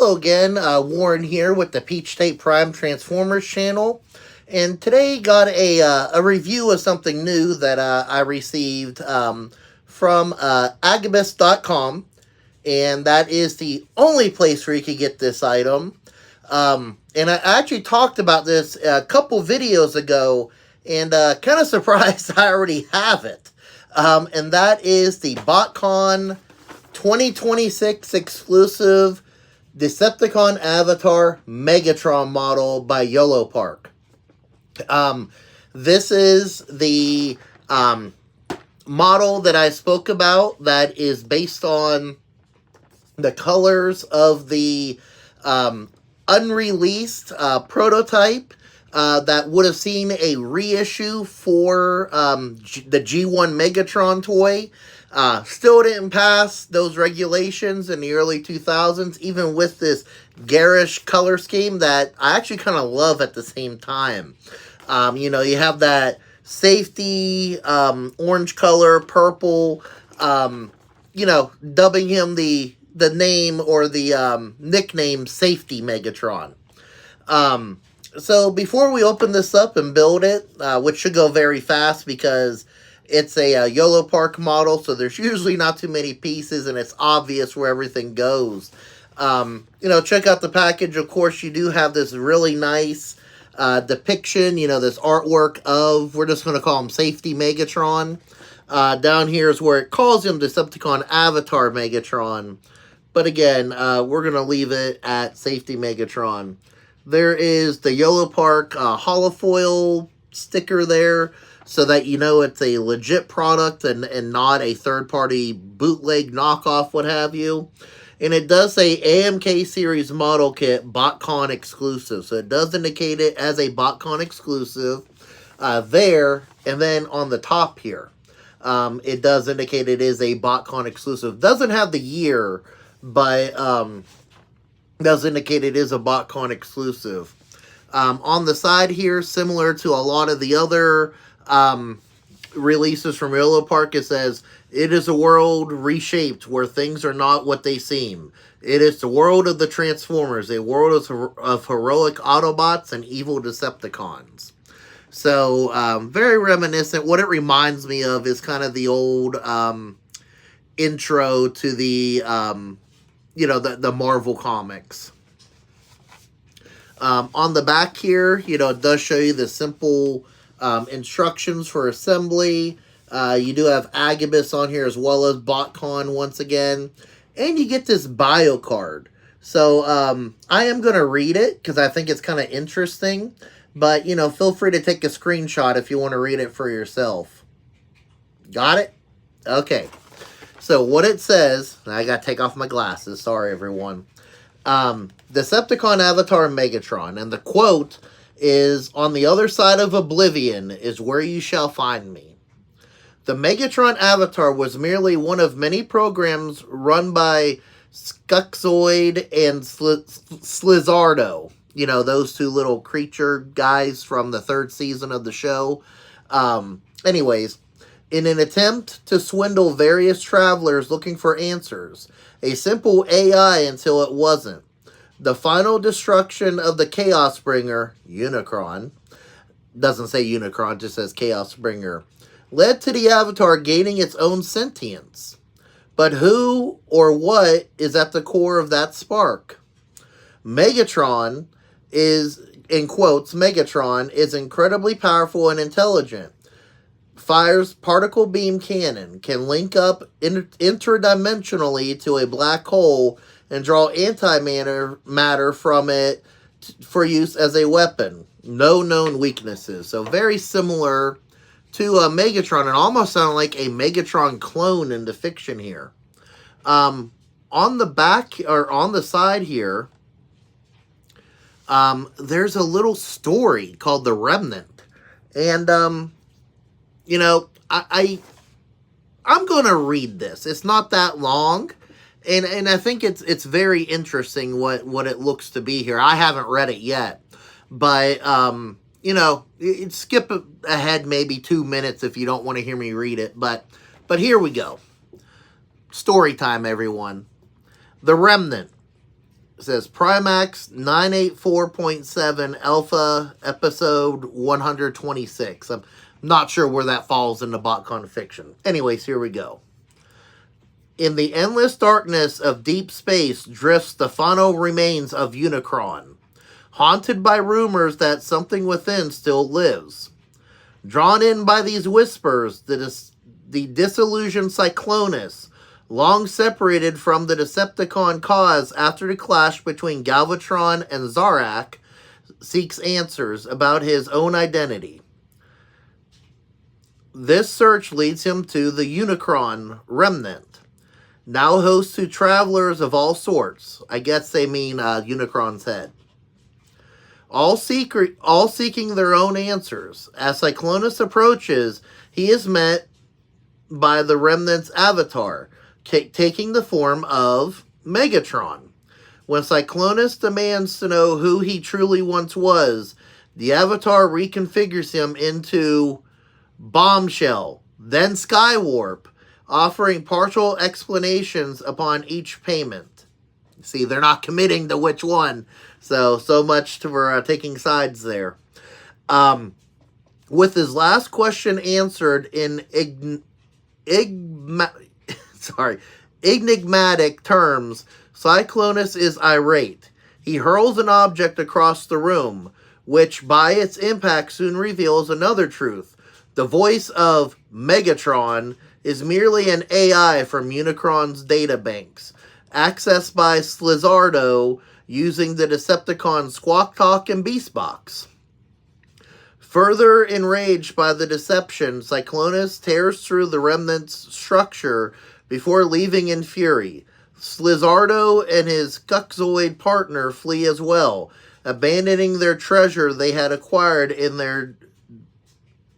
Hello again, Warren here with the Peach State Prime Transformers channel, and today got a review of something new that I received from agabus.com, and that is the only place where you can get this item. And I actually talked about this a couple videos ago, and kind of surprised I already have it. And that is the Botcon 2026 exclusive Decepticon Avatar Megatron model by Yolopark. This is the model that I spoke about that is based on the colors of the unreleased prototype that would have seen a reissue for the G1 Megatron toy. Still didn't pass those regulations in the early 2000s, even with this garish color scheme that I actually kind of love at the same time. You know, you have that safety, orange color, purple, you know, dubbing him the name or the nickname Safety Megatron. So before we open this up and build it, which should go very fast because it's a Yolopark model, so there's usually not too many pieces, and it's obvious where everything goes. You know, check out the package. Of course, you do have this really nice depiction, you know, this artwork of, we're just going to call him Safety Megatron. Down here is where it calls him Decepticon Avatar Megatron. But again, we're going to leave it at Safety Megatron. There is the Yolopark holofoil sticker there, so that you know it's a legit product and not a third-party bootleg knockoff, what have you. And it does say AMK Series Model Kit Botcon exclusive. So it does indicate it as a Botcon exclusive there. And then on the top here, it does indicate it is a Botcon exclusive. Doesn't have the year, but does indicate it is a Botcon exclusive. On the side here, similar to a lot of the other releases from Yolopark, it says, "It is a world reshaped where things are not what they seem. It is the world of the Transformers, a world of heroic Autobots and evil Decepticons." So, very reminiscent. What it reminds me of is kind of the old intro to the, you know, the Marvel comics. On the back here, you know, it does show you the simple instructions for assembly. You do have Agabus on here as well as Botcon once again. And you get this bio card. So I am going to read it because I think it's kind of interesting. But, you know, feel free to take a screenshot if you want to read it for yourself. Got it? Okay. So what it says, I got to take off my glasses. Sorry, everyone. Decepticon Avatar Megatron. And the quote is, "On the other side of oblivion is where you shall find me." The Megatron Avatar was merely one of many programs run by Skuxoid and Slizardo. You know, those two little creature guys from the third season of the show. Anyways, in an attempt to swindle various travelers looking for answers, a simple AI until it wasn't. The final destruction of the Chaos Bringer, Unicron, doesn't say Unicron, just says Chaos Bringer, led to the Avatar gaining its own sentience. But who or what is at the core of that spark? Megatron is, in quotes, Megatron is incredibly powerful and intelligent. Fires particle beam cannon, can link up interdimensionally to a black hole and draw antimatter from it for use as a weapon. No known weaknesses. So very similar to Megatron, and almost sound like a Megatron clone in the fiction here. On the back, or on the side here, there's a little story called The Remnant. And, you know, I'm going to read this. It's not that long. And I think it's very interesting what it looks to be here. I haven't read it yet. But, you know, skip ahead maybe 2 minutes if you don't want to hear me read it. But here we go. Story time, everyone. The Remnant. It says Primax 984.7 Alpha Episode 126. I'm not sure where that falls in the Botcon fiction. Anyways, here we go. In the endless darkness of deep space drifts the final remains of Unicron, haunted by rumors that something within still lives. Drawn in by these whispers, the disillusioned Cyclonus, long separated from the Decepticon cause after the clash between Galvatron and Zarak, seeks answers about his own identity. This search leads him to the Unicron Remnant, now host to travelers of all sorts. I guess they mean Unicron's head. All seeking their own answers. As Cyclonus approaches, he is met by the Remnant's avatar, taking the form of Megatron. When Cyclonus demands to know who he truly once was, the avatar reconfigures him into Bombshell, then Skywarp, offering partial explanations upon each payment. See, they're not committing to which one, so much for taking sides there. With his last question answered in enigmatic terms, Cyclonus is irate. He hurls an object across the room, which by its impact soon reveals another truth. The voice of Megatron is merely an AI from Unicron's databanks, accessed by Slizardo using the Decepticon Squawk Talk and Beast Box. Further enraged by the deception, Cyclonus tears through the Remnant's structure before leaving in fury. Slizardo and his Cuxoid partner flee as well, abandoning their treasure they had acquired in their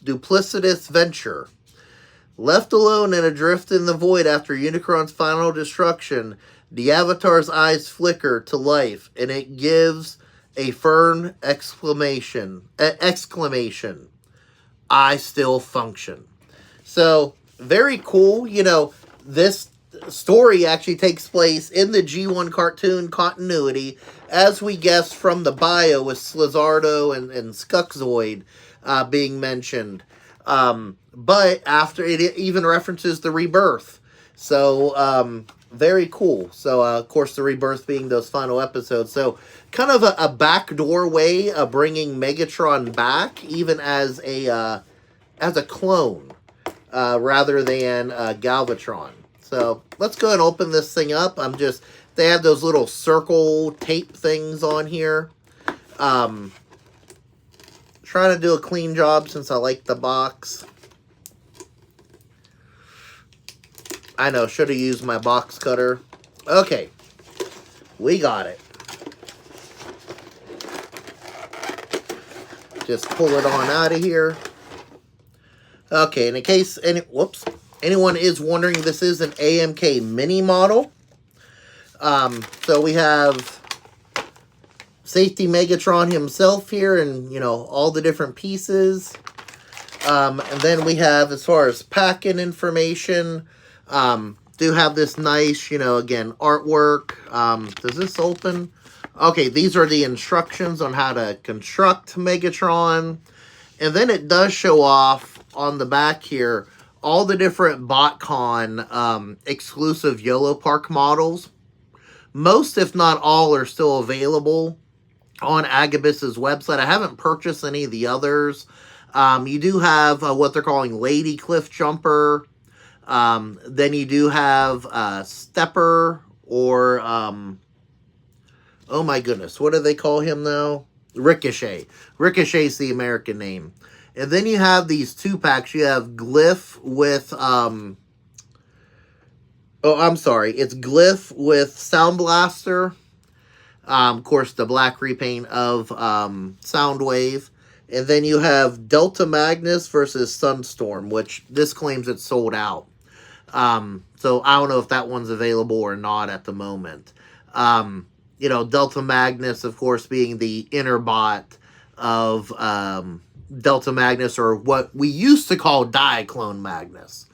duplicitous venture. Left alone and adrift in the void after Unicron's final destruction, the Avatar's eyes flicker to life, and it gives a firm exclamation. I still function. So, very cool. You know, this story actually takes place in the G1 cartoon continuity, as we guessed from the bio with Slizardo and Skuxoid being mentioned. But after it even references the rebirth. So, very cool. So, of course, the rebirth being those final episodes. So, kind of a backdoor way of bringing Megatron back, even as a clone, rather than Galvatron. So, let's go and open this thing up. They have those little circle tape things on here. Trying to do a clean job since I like the box. I know, should have used my box cutter. Okay, we got it. Just pull it on out of here. Okay, and in case anyone is wondering, this is an AMK Mini model. So we have Safety Megatron himself here, and all the different pieces. And then we have, as far as packing information, do have this nice, again, artwork. Does this open? Okay, these are the instructions on how to construct Megatron. And then it does show off on the back here all the different Botcon exclusive Yolopark models. Most, if not all, are still available on Agabus's website. I haven't purchased any of the others. You do have what they're calling Lady Cliff Jumper. Then you do have Stepper, or oh my goodness, what do they call him now? Ricochet. Ricochet's the American name. And then you have these 2-packs. You have Glyph with it's Glyph with Sound Blaster. Of course, the black repaint of Soundwave. And then you have Delta Magnus versus Sunstorm, which this claims it's sold out. So I don't know if that one's available or not at the moment. Delta Magnus, of course, being the inner bot of Delta Magnus, or what we used to call Diaclone Magnus.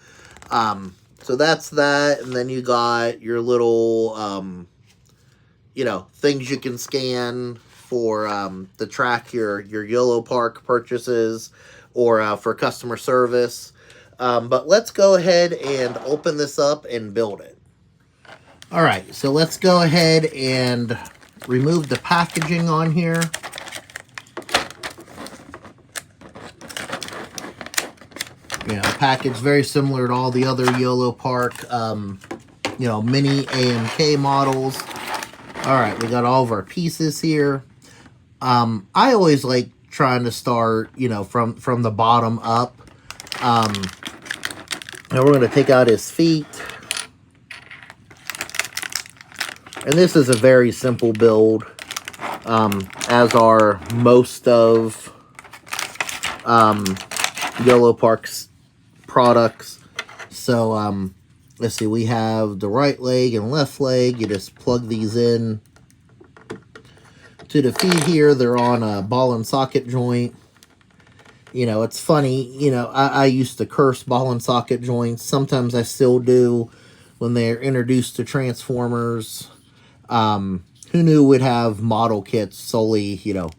So that's that, and then you got your little you know, things you can scan for to track your Yolopark purchases or for customer service. But let's go ahead and open this up and build it. All right, so let's go ahead and remove the packaging on here. You know, package very similar to all the other Yolopark, you know, mini AMK models. All right, we got all of our pieces here. I always like trying to start, you know, from the bottom up. Now we're going to take out his feet. And this is a very simple build, as are most of Yolopark's products. So, let's see, we have the right leg and left leg. You just plug these in to the feet here. They're on a ball and socket joint. You know, it's funny, you know, I used to curse ball and socket joints. Sometimes I still do when they're introduced to Transformers. Who knew we'd have model kits solely, you know,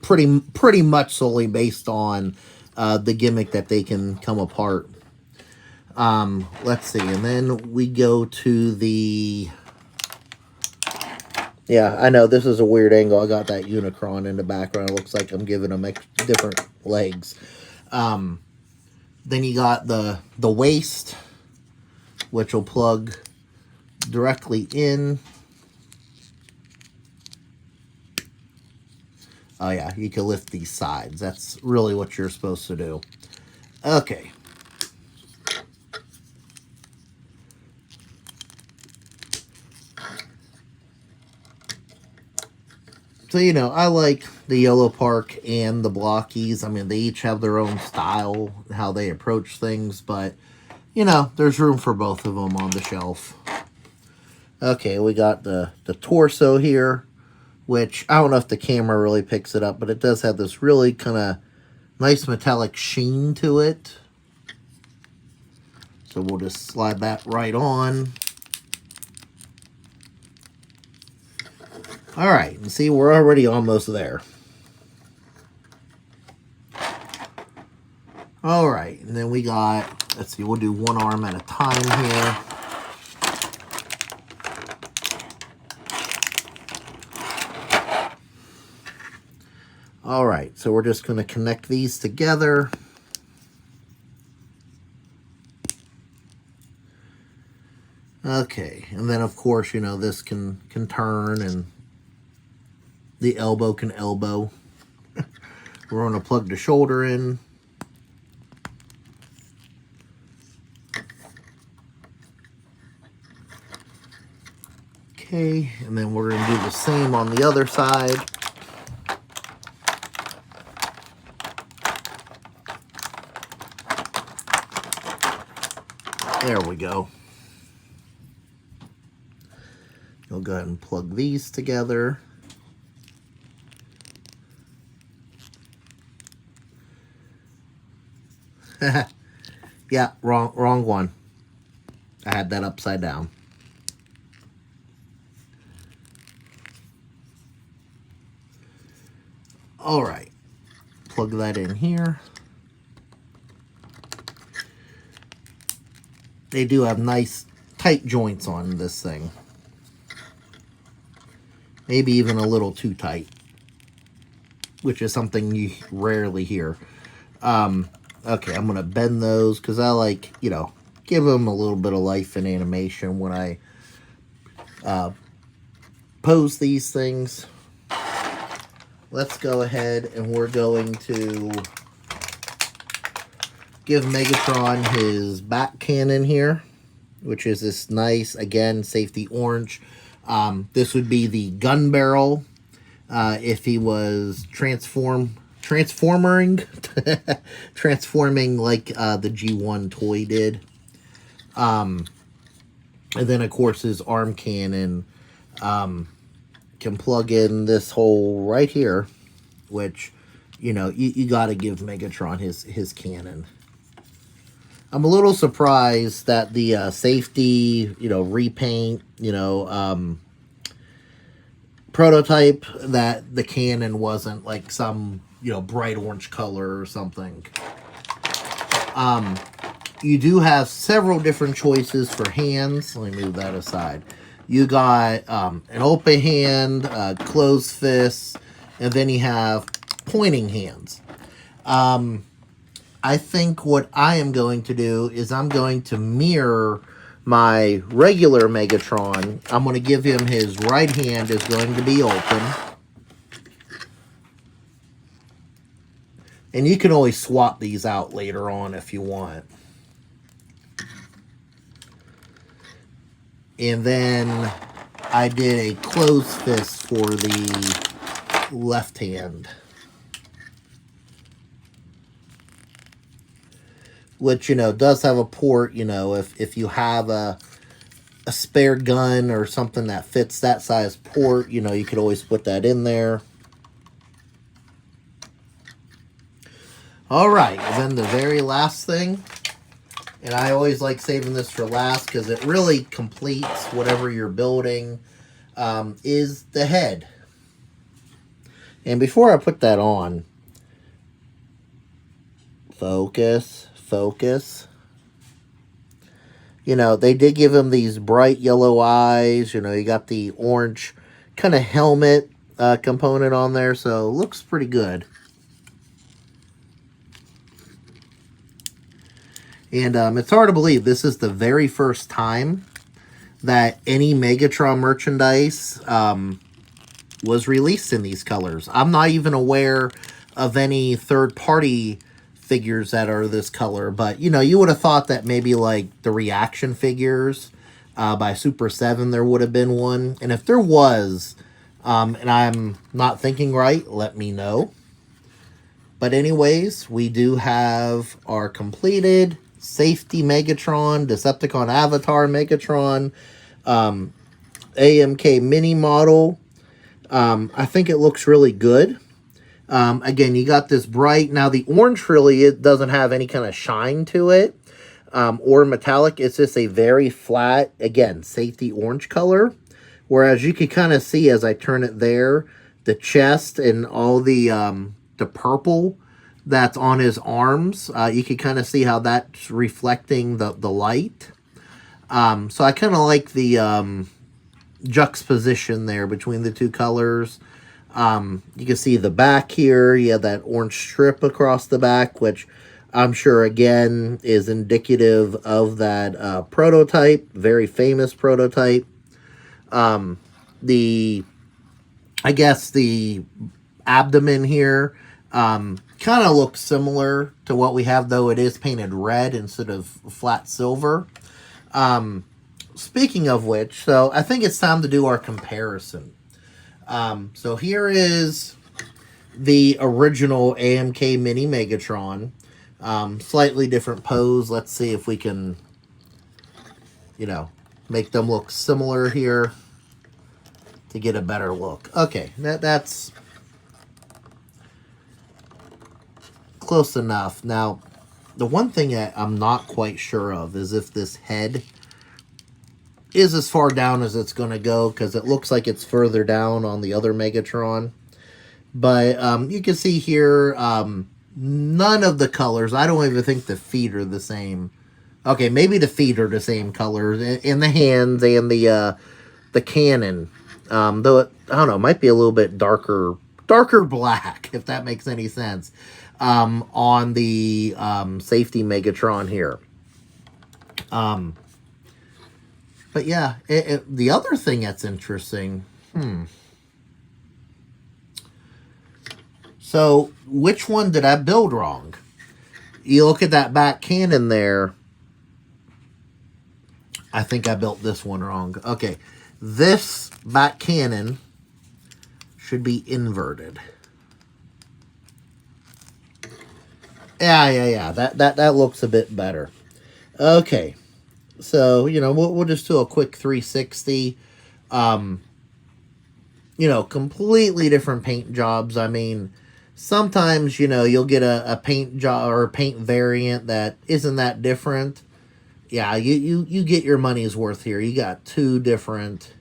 pretty much solely based on the gimmick that they can come apart. Let's see, and then we go to the... Yeah, I know, this is a weird angle. I got that Unicron in the background. It looks like I'm giving them different legs. Then you got the waist, which will plug directly in. Oh yeah, you can lift these sides. That's really what you're supposed to do. Okay. So, you know, I like the Yolopark and the Blockies. I mean, they each have their own style, how they approach things, but, you know, there's room for both of them on the shelf. Okay, we got the torso here, which I don't know if the camera really picks it up, but it does have this really kind of nice metallic sheen to it. So we'll just slide that right on. All right, and see, we're already almost there. All right, and then we got, let's see, we'll do one arm at a time here. All right, so we're just going to connect these together. Okay, and then of course, you know, this can turn and the elbow can elbow. We're going to plug the shoulder in. Okay, and then we're going to do the same on the other side. There we go. We'll go ahead and plug these together. Yeah, wrong one. I had that upside down. All right, plug that in here. They do have nice tight joints on this thing. Maybe even a little too tight, which is something you rarely hear. Okay, I'm going to bend those because I like, you know, give them a little bit of life and animation when I pose these things. Let's go ahead and we're going to give Megatron his back cannon here, which is this nice, again, safety orange. This would be the gun barrel if he was transforming like the G1 toy did. And then, of course, his arm cannon can plug in this hole right here, which, you know, you got to give Megatron his cannon. I'm a little surprised that the safety, you know, repaint, you know, prototype that the cannon wasn't like some, you know, bright orange color or something. You do have several different choices for hands. Let me move that aside. You got an open hand, closed fist, and then you have pointing hands. I think what I am going to do is I'm going to mirror my regular Megatron. I'm going to give him his right hand is going to be open. And you can always swap these out later on if you want. And then I did a closed fist for the left hand. Which, you know, does have a port, you know, if you have a spare gun or something that fits that size port, you know, you could always put that in there. All right, and then the very last thing, and I always like saving this for last because it really completes whatever you're building, is the head. And before I put that on, focus. You know, they did give him these bright yellow eyes. You know, you got the orange kind of helmet component on there, so it looks pretty good. And it's hard to believe this is the very first time that any Megatron merchandise was released in these colors. I'm not even aware of any third-party figures that are this color, but you know, you would have thought that maybe like the reaction figures by Super 7 there would have been one, and if there was, and I'm not thinking right, let me know. But anyways, we do have our completed Safety Megatron, Decepticon Avatar Megatron, AMK Mini model. I think it looks really good. Again, you got this bright. Now, the orange really, it doesn't have any kind of shine to it or metallic. It's just a very flat, again, safety orange color. Whereas you can kind of see as I turn it there, the chest and all the purple that's on his arms. You can kind of see how that's reflecting the light. So I kind of like the juxtaposition there between the two colors. You can see the back here. You have that orange strip across the back, which I'm sure, again, is indicative of that prototype. Very famous prototype. I guess the abdomen here kind of looks similar to what we have, though it is painted red instead of flat silver. Speaking of which, so I think it's time to do our comparison. So here is the original AMK Mini Megatron. Slightly different pose. Let's see if we can, you know, make them look similar here to get a better look. Okay, that's close enough. Now, the one thing that I'm not quite sure of is if this head is as far down as it's going to go, because it looks like it's further down on the other Megatron. But you can see here, none of the colors, I don't even think the feet are the same. Okay, maybe the feet are the same colors in the hands and the cannon. Though it, I don't know, might be a little bit darker black, if that makes any sense, on the Safety Megatron here. But yeah, the other thing that's interesting, so which one did I build wrong? You look at that back cannon there. I think I built this one wrong. Okay, this back cannon should be inverted. Yeah. That looks a bit better. Okay. So, you know, we'll just do a quick 360. You know, completely different paint jobs. I mean, sometimes, you know, you'll get a paint job or a paint variant that isn't that different. Yeah, you get your money's worth here. You got two different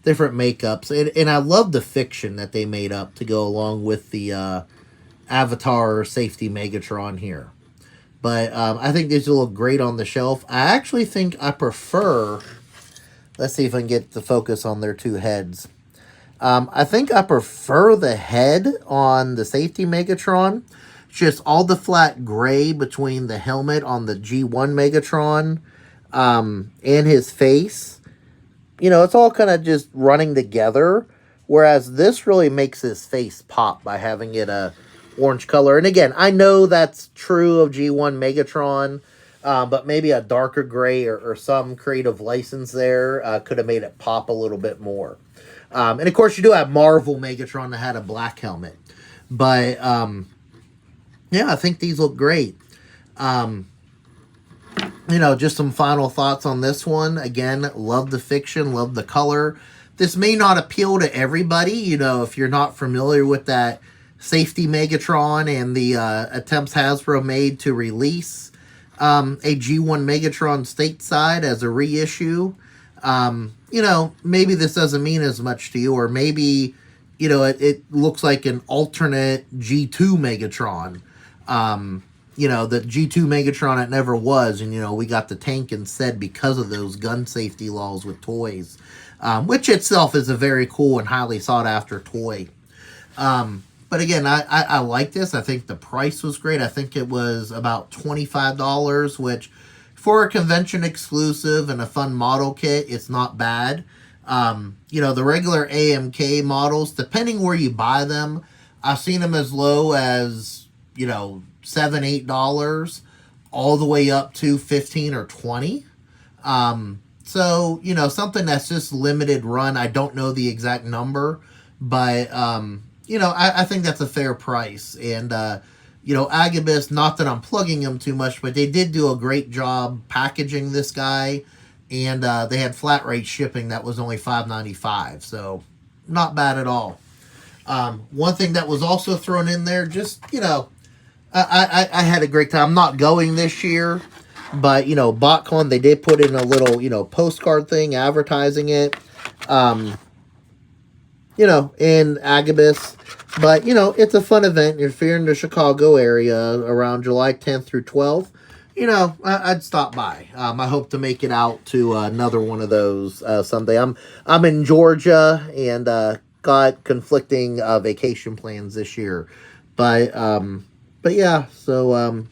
different makeups. And I love the fiction that they made up to go along with the Avatar Safety Megatron here. But I think these will look great on the shelf. I actually think I prefer... Let's see if I can get the focus on their two heads. I think I prefer the head on the Safety Megatron. It's just all the flat gray between the helmet on the G1 Megatron and his face. You know, it's all kind of just running together. Whereas this really makes his face pop by having it a orange color. And again, I know that's true of G1 Megatron. But maybe a darker gray or some creative license there could have made it pop a little bit more. And of course, you do have Marvel Megatron that had a black helmet. But, yeah, I think these look great. You know, just some final thoughts on this one. Again, love the fiction, love the color. This may not appeal to everybody, you know, if you're not familiar with that Safety Megatron and the attempts Hasbro made to release a G1 Megatron stateside as a reissue. You know, maybe this doesn't mean as much to you, or maybe, you know, it looks like an alternate G2 Megatron. You know, the G2 Megatron it never was, and, you know, we got the tank instead because of those gun safety laws with toys, which itself is a very cool and highly sought after toy. But again, I like this. I think the price was great. I think it was about $25, which for a convention exclusive and a fun model kit, it's not bad. You know, the regular AMK models, depending where you buy them, I've seen them as low as, you know, $7, $8, all the way up to $15 or $20. So, you know, something that's just limited run. I don't know the exact number, but, you know, I think that's a fair price. And, you know, Agabus, not that I'm plugging them too much, but they did do a great job packaging this guy. And they had flat rate shipping that was only $5.95. So, not bad at all. One thing that was also thrown in there, just, you know, I had a great time. I'm not going this year. But, you know, Botcon, they did put in a little, you know, postcard thing advertising it. You know, in Agabus. But, you know, it's a fun event. If you're in the Chicago area around July 10th through 12th, you know, I'd stop by. I hope to make it out to another one of those someday. I'm in Georgia and got conflicting vacation plans this year. But yeah, so,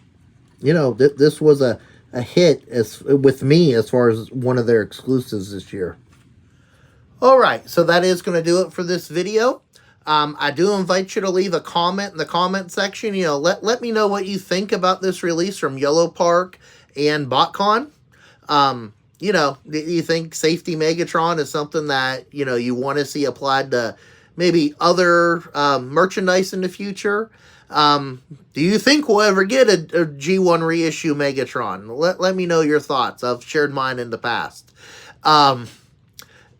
you know, this was a hit with me as far as one of their exclusives this year. Alright, so that is going to do it for this video. I do invite you to leave a comment in the comment section. You know, let me know what you think about this release from Yolopark and Botcon. You know, do you think Safety Megatron is something that, you know, you want to see applied to maybe other merchandise in the future? Do you think we'll ever get a G1 reissue Megatron? Let me know your thoughts. I've shared mine in the past.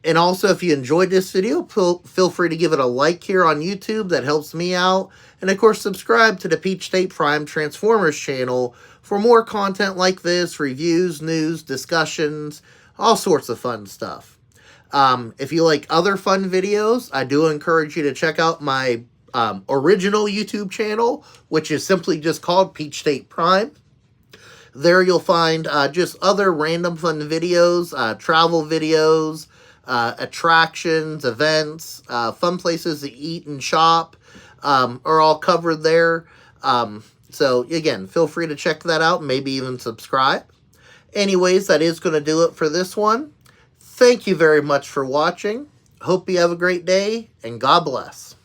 And also, if you enjoyed this video, feel free to give it a like here on YouTube. That helps me out. And, of course, subscribe to the Peach State Prime Transformers channel for more content like this, reviews, news, discussions, all sorts of fun stuff. If you like other fun videos, I do encourage you to check out my original YouTube channel, which is simply just called Peach State Prime. There you'll find just other random fun videos, travel videos, attractions, events, fun places to eat and shop are all covered there. So, again, feel free to check that out and maybe even subscribe. Anyways, that is going to do it for this one. Thank you very much for watching. Hope you have a great day, and God bless.